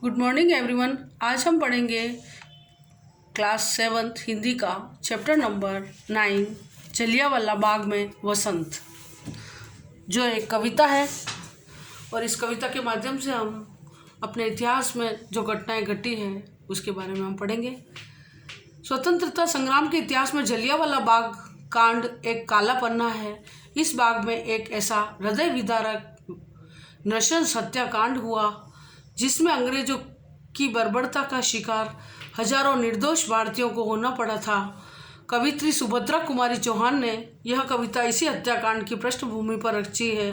Good morning everyone. आज हम पढ़ेंगे क्लास 7th हिंदी का चैप्टर नंबर 9 जलियांवाला बाग में वसंत, जो एक कविता है। और इस कविता के माध्यम से हम अपने इतिहास में जो घटनाएं घटी हैं उसके बारे में हम पढ़ेंगे। स्वतंत्रता संग्राम के इतिहास में जलियांवाला बाग कांड एक काला पन्ना है। इस बाग में एक ऐसा हृदय विदारक नृशंस हत्याकांड हुआ जिसमें अंग्रेजों की बर्बरता का शिकार हजारों निर्दोष भारतीयों को होना पड़ा था। कवित्री सुभद्रा कुमारी चौहान ने यह कविता इसी हत्याकांड की पृष्ठभूमि पर रची है।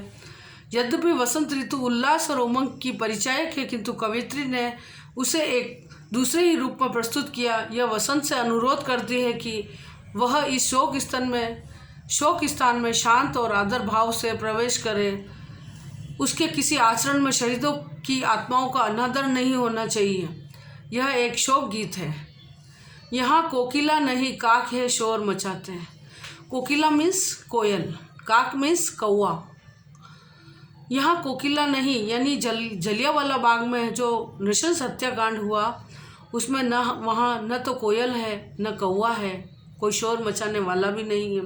यद्यपि वसंत ऋतु उल्लास और उमंग की परिचायक है, किंतु कवित्री ने उसे एक दूसरे ही रूप में प्रस्तुत किया। यह वसंत से अनुरोध करती है कि वह इस शोक स्थान में शांत और आदर भाव से प्रवेश करे। उसके किसी आचरण में शहीदों की आत्माओं का अनादर नहीं होना चाहिए। यह एक शोक गीत है। यहाँ कोकिला नहीं काक है शोर मचाते हैं। कोकिला मीन्स कोयल, काक मीन्स कौआ। यहाँ कोकिला नहीं, यानी जलियांवाला बाग में जो नृशंस हत्याकांड हुआ उसमें न तो कोयल है न कौआ है, कोई शोर मचाने वाला भी नहीं है।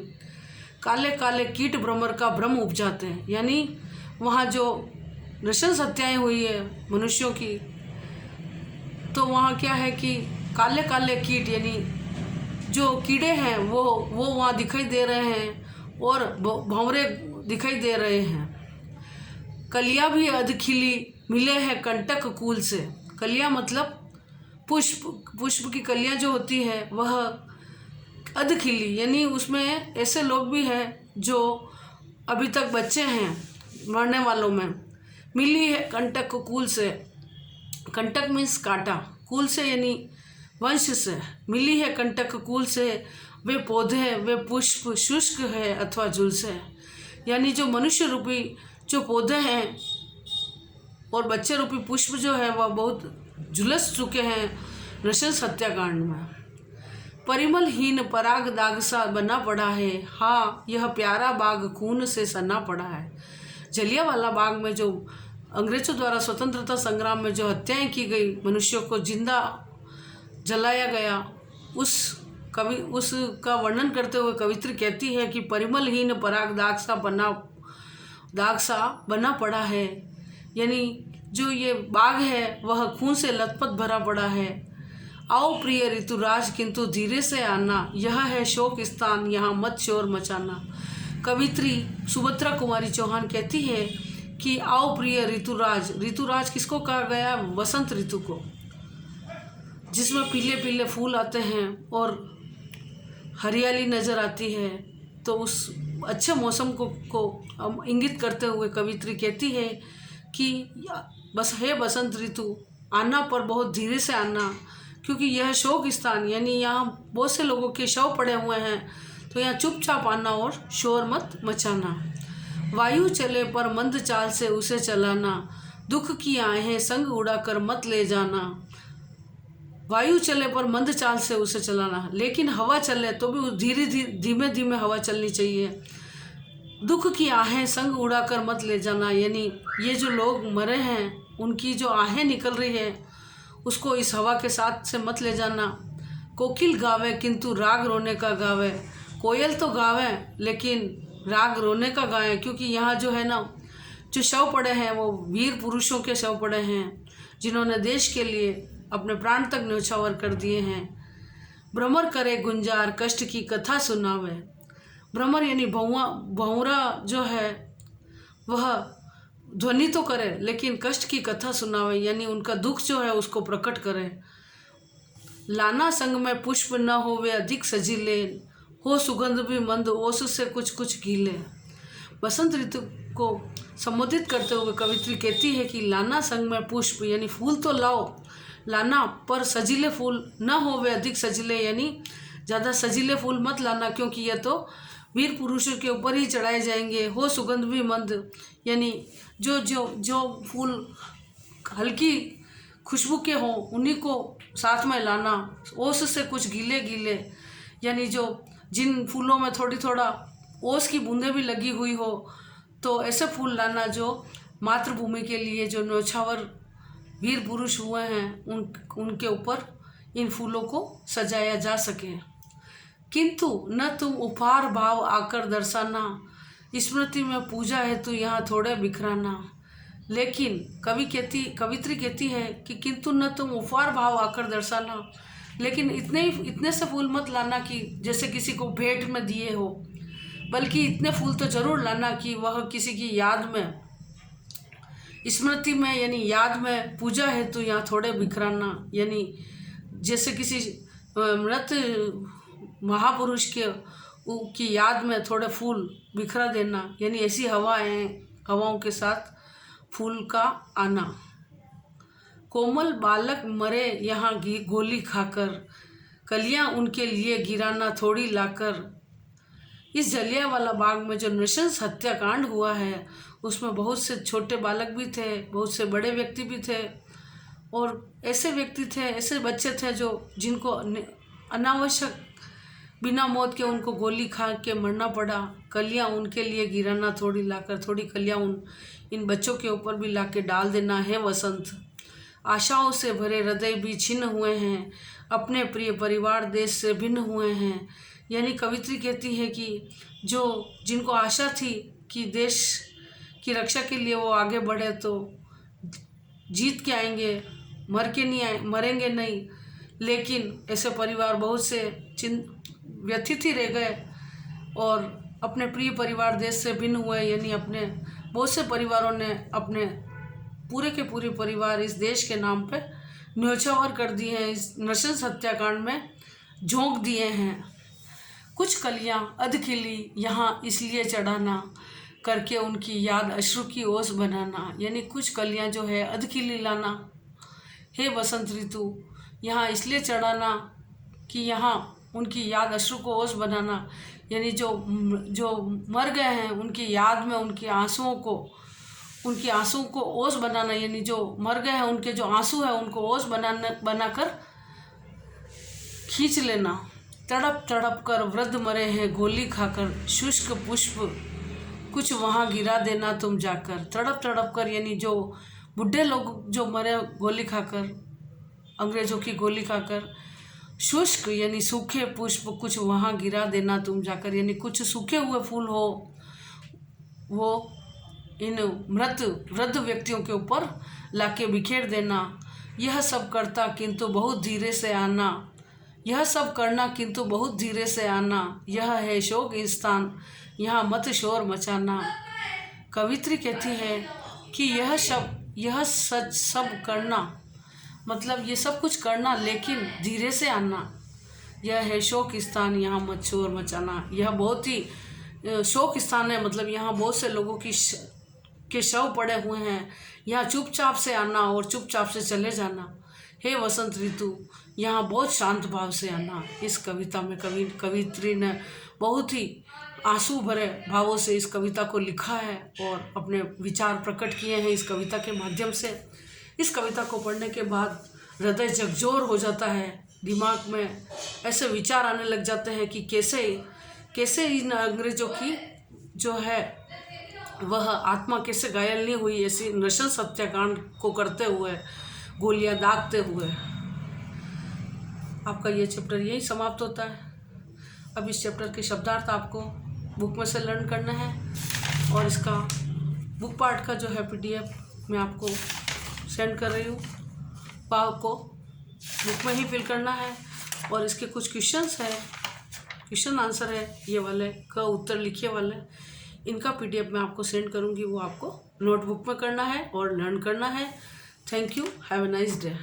काले काले कीट भ्रमर का भ्रम उपजाते हैं, यानी वहाँ जो नृशंस हत्याएं हुई है मनुष्यों की, तो वहाँ क्या है कि काले काले कीट यानी जो कीड़े हैं वो वहाँ दिखाई दे रहे हैं और भंवरे दिखाई दे रहे हैं। कलियाँ भी अध खिली मिले हैं कंटक कूल से। कलियाँ मतलब पुष्प की कलियाँ जो होती है वह अध खिली, यानी उसमें ऐसे लोग भी हैं जो अभी तक बच्चे हैं मरने वालों में। मिली है कंटक कूल से, कंटक मीन्स कांटा, कूल से यानी वंश से। मिली है कंटक कूल से वे पौधे वे पुष्प शुष्क है अथवा झुलसे, यानी जो मनुष्य रूपी जो पौधे हैं और बच्चे रूपी पुष्प जो है वह बहुत झुलस चुके हैं नृशंस हत्याकांड में। परिमलहीन पराग दाग सा बना पड़ा है, हाँ यह प्यारा बाग खून से सना पड़ा है। जलियांवाला बाग में जो अंग्रेजों द्वारा स्वतंत्रता संग्राम में जो हत्याएं की गई, मनुष्यों को जिंदा जलाया गया, उसका वर्णन करते हुए कवित्री कहती है कि परिमलहीन पराग दाग सा बना पड़ा है, यानी जो ये बाग है वह खून से लथपथ भरा पड़ा है। आओ प्रिय ऋतुराज किंतु धीरे से आना, यह है शोक स्थान यहाँ मत शोर मचाना। कवित्री सुभद्रा कुमारी चौहान कहती है कि आओ प्रिय ऋतुराज। ऋतुराज किसको कहा गया? वसंत ऋतु को, जिसमें पीले पीले फूल आते हैं और हरियाली नज़र आती है। तो उस अच्छे मौसम को इंगित करते हुए कवित्री कहती है कि बस है बसंत ऋतु, आना पर बहुत धीरे से आना, क्योंकि यह शोक स्थान यानी यहाँ बहुत से लोगों के शव पड़े हुए हैं, तो यहाँ चुपचाप आना और शोर मत मचाना। वायु चले पर मंद चाल से उसे चलाना, दुख की आहें संग उड़ाकर मत ले जाना। वायु चले पर मंद चाल से उसे चलाना, लेकिन हवा चले तो भी धीमे धीमे हवा चलनी चाहिए। दुख की आहें संग उड़ाकर मत ले जाना, यानी ये जो लोग मरे हैं उनकी जो आहें निकल रही है उसको इस हवा के साथ से मत ले जाना। कोकिल गावे किंतु राग रोने का गावे। कोयल तो गावे लेकिन राग रोने का गाएं, क्योंकि यहाँ जो है ना जो शव पड़े हैं वो वीर पुरुषों के शव पड़े हैं जिन्होंने देश के लिए अपने प्राण तक न्यौछावर कर दिए हैं। भ्रमर करे गुंजार कष्ट की कथा सुनावे। भ्रमर यानी भंवरा जो है वह ध्वनि तो करे लेकिन कष्ट की कथा सुनावे, यानी उनका दुख जो है उसको प्रकट करे। लाना संग में पुष्प न होवे अधिक सजीले, हो सुगंध भी मंद ओस से कुछ कुछ गीले। बसंत ऋतु को संबोधित करते हुए कवित्री कहती है कि लाना संग में पुष्प, यानी फूल तो लाओ लाना, पर सजीले फूल न होवे अधिक सजीले, यानी ज़्यादा सजीले फूल मत लाना, क्योंकि यह तो वीर पुरुषों के ऊपर ही चढ़ाए जाएंगे। हो सुगंध भी मंद, यानी जो जो जो फूल हल्की खुशबू के हों उन्हीं को साथ में लाना। ओस से कुछ गीले गीले, यानी जो जिन फूलों में थोड़ा ओस की बूंदें भी लगी हुई हो, तो ऐसे फूल लाना जो मातृभूमि के लिए जो न्यौछावर वीर पुरुष हुए हैं उनके ऊपर इन फूलों को सजाया जा सके। किंतु न तुम उपहार भाव आकर दर्शाना, स्मृति में पूजा है तो यहाँ थोड़े बिखराना। लेकिन कवित्री कहती है कि किंतु न तुम उपहार भाव आकर दर्शाना, लेकिन इतने से फूल मत लाना कि जैसे किसी को भेंट में दिए हो, बल्कि इतने फूल तो जरूर लाना कि वह किसी की याद में, स्मृति में यानी याद में पूजा है तो यहाँ थोड़े बिखराना, यानी जैसे किसी मृत महापुरुष की याद में थोड़े फूल बिखरा देना, यानी ऐसी हवाओं के साथ फूल का आना। कोमल बालक मरे यहाँ गोली खाकर, कलियां उनके लिए गिराना थोड़ी लाकर। इस जलियांवाला बाग में जो नृशंस हत्याकांड हुआ है उसमें बहुत से छोटे बालक भी थे, बहुत से बड़े व्यक्ति भी थे, और ऐसे व्यक्ति थे, ऐसे बच्चे थे जिनको अनावश्यक बिना मौत के उनको गोली खा के मरना पड़ा। कलियां उनके लिए गिराना थोड़ी लाकर, थोड़ी कलियां इन बच्चों के ऊपर भी लाके डाल देना है वसंत। आशाओं से भरे हृदय भी छिन्न हुए हैं, अपने प्रिय परिवार देश से भिन्न हुए हैं। यानी कवित्री कहती है कि जिनको आशा थी कि देश की रक्षा के लिए वो आगे बढ़े तो जीत के आएंगे, मरेंगे नहीं, लेकिन ऐसे परिवार बहुत से व्यथित ही रह गए और अपने प्रिय परिवार देश से भिन्न हुए। यानी अपने बहुत से परिवारों ने अपने पूरे के पूरे परिवार इस देश के नाम पे न्योछावर कर दिए हैं, इस नृशंस हत्याकांड में झोंक दिए हैं। कुछ कलियां अधखिली यहाँ इसलिए चढ़ाना, करके उनकी याद अश्रु की ओस बनाना। यानी कुछ कलियां जो है अधखिली लाना, हे बसंत ऋतु यहाँ इसलिए चढ़ाना कि यहाँ उनकी याद अश्रु को ओस बनाना। यानी जो मर गए हैं उनकी याद में उनके आंसुओं को ओस बनाना, यानी जो मर गए हैं उनके जो आंसू है उनको ओस बनाकर खींच लेना। तड़प तड़प कर वृद्ध मरे हैं गोली खाकर, शुष्क पुष्प कुछ वहाँ गिरा देना तुम जाकर। तड़प तड़प कर यानी जो बुढ़े लोग जो मरे गोली खाकर, अंग्रेज़ों की गोली खाकर, शुष्क यानी सूखे पुष्प कुछ वहाँ गिरा देना तुम जाकर। यानी कुछ सूखे हुए फूल हो वो इन मृत वृद्ध व्यक्तियों के ऊपर लाके बिखेर देना। यह सब करता किंतु बहुत धीरे से आना, यह सब करना किंतु बहुत धीरे से आना। यह है शोक स्थान, यहाँ मत शोर मचाना। कवित्री कहती है कि यह सच सब करना, मतलब ये सब कुछ करना लेकिन धीरे से आना। यह है शोक स्थान, यहाँ मत शोर मचाना। यह बहुत ही शोक स्थान है, मतलब यहाँ बहुत से लोगों के शव पड़े हुए हैं, यहाँ चुपचाप से आना और चुपचाप से चले जाना। हे वसंत ऋतु यहाँ बहुत शांत भाव से आना। इस कविता में कवित्री ने बहुत ही आंसू भरे भावों से इस कविता को लिखा है और अपने विचार प्रकट किए हैं इस कविता के माध्यम से। इस कविता को पढ़ने के बाद हृदय झकझोर हो जाता है, दिमाग में ऐसे विचार आने लग जाते हैं कि कैसे इन अंग्रेज़ों की जो है वह आत्मा कैसे घायल नहीं हुई ऐसी नृशंस हत्याकांड को करते हुए, गोलियां दागते हुए। आपका ये चैप्टर यही समाप्त होता है। अब इस चैप्टर के शब्दार्थ आपको बुक में से लर्न करना है और इसका बुक पार्ट का जो है PDF मैं आपको सेंड कर रही हूँ। पाव को बुक में ही फिल करना है और इसके कुछ क्वेश्चन आंसर है ये वाले का उत्तर लिखिए वाले, इनका PDF मैं आपको सेंड करूँगी, वो आपको नोटबुक में करना है और लर्न करना है। Thank you, have a nice day.